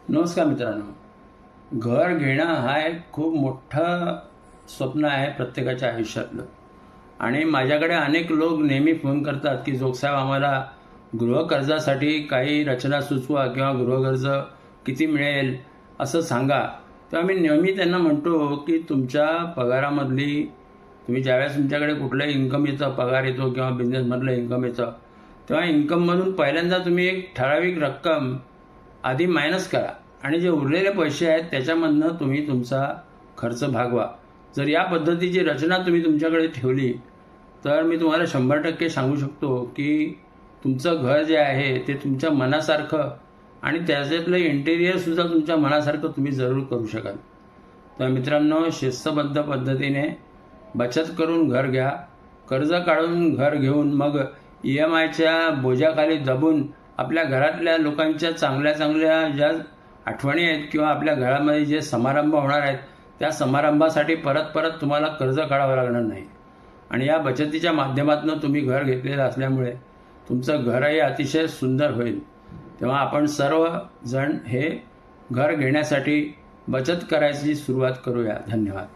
नमस्कार मित्रांनो. घर घेणं हा एक खूप मोठं स्वप्न आहे प्रत्येकाच्या आयुष्यातलं. आणि माझ्याकडे अनेक लोक नेहमी फोन करतात की जोगसाहेब आम्हाला गृहकर्जासाठी काही रचना सुचवा किंवा गृहकर्ज किती मिळेल असं सांगा. तेव्हा मी नेहमी त्यांना म्हणतो की तुमच्या पगारामधली तुम्ही ज्यावेळेस तुमच्याकडे कुठलं इन्कम येतं, पगार येतो किंवा बिझनेसमधलं इन्कम येतं, तेव्हा इन्कममधून पहिल्यांदा तुम्ही एक ठराविक रक्कम आधी मायनस करा आणि जे उरलेले पैसे आहेत त्याच्यामधनं तुम्ही तुमचा खर्च भागवा. जर या पद्धतीची रचना तुम्ही तुमच्याकडे ठेवली तर मी तुम्हाला 100% सांगू शकतो की तुमचं घर जे आहे ते तुमच्या मनासारखं आणि त्याच्यातलं इंटेरियरसुद्धा तुमच्या मनासारखं तुम्ही जरूर करू शकाल. तर मित्रांनो, शिस्तबद्ध पद्धतीने बचत करून घर घ्या. कर्ज काढून घर घेऊन मग EMIच्या बोजाखाली दबून आपल्या घरातल्या लोकांच्या चांगल्या चांगल्या ज्या आठवणी आहेत किंवा आपल्या घरामध्ये जे समारंभ होणार आहेत त्या समारंभासाठी परत परत तुम्हाला कर्ज काढावं लागणार नाही. आणि या बचतीच्या माध्यमातून तुम्ही घर घेतलेलं असल्यामुळे तुमचं घरही अतिशय सुंदर होईल. तेव्हा आपण सर्वजण हे घर घेण्यासाठी बचत करायची सुरुवात करूया. धन्यवाद.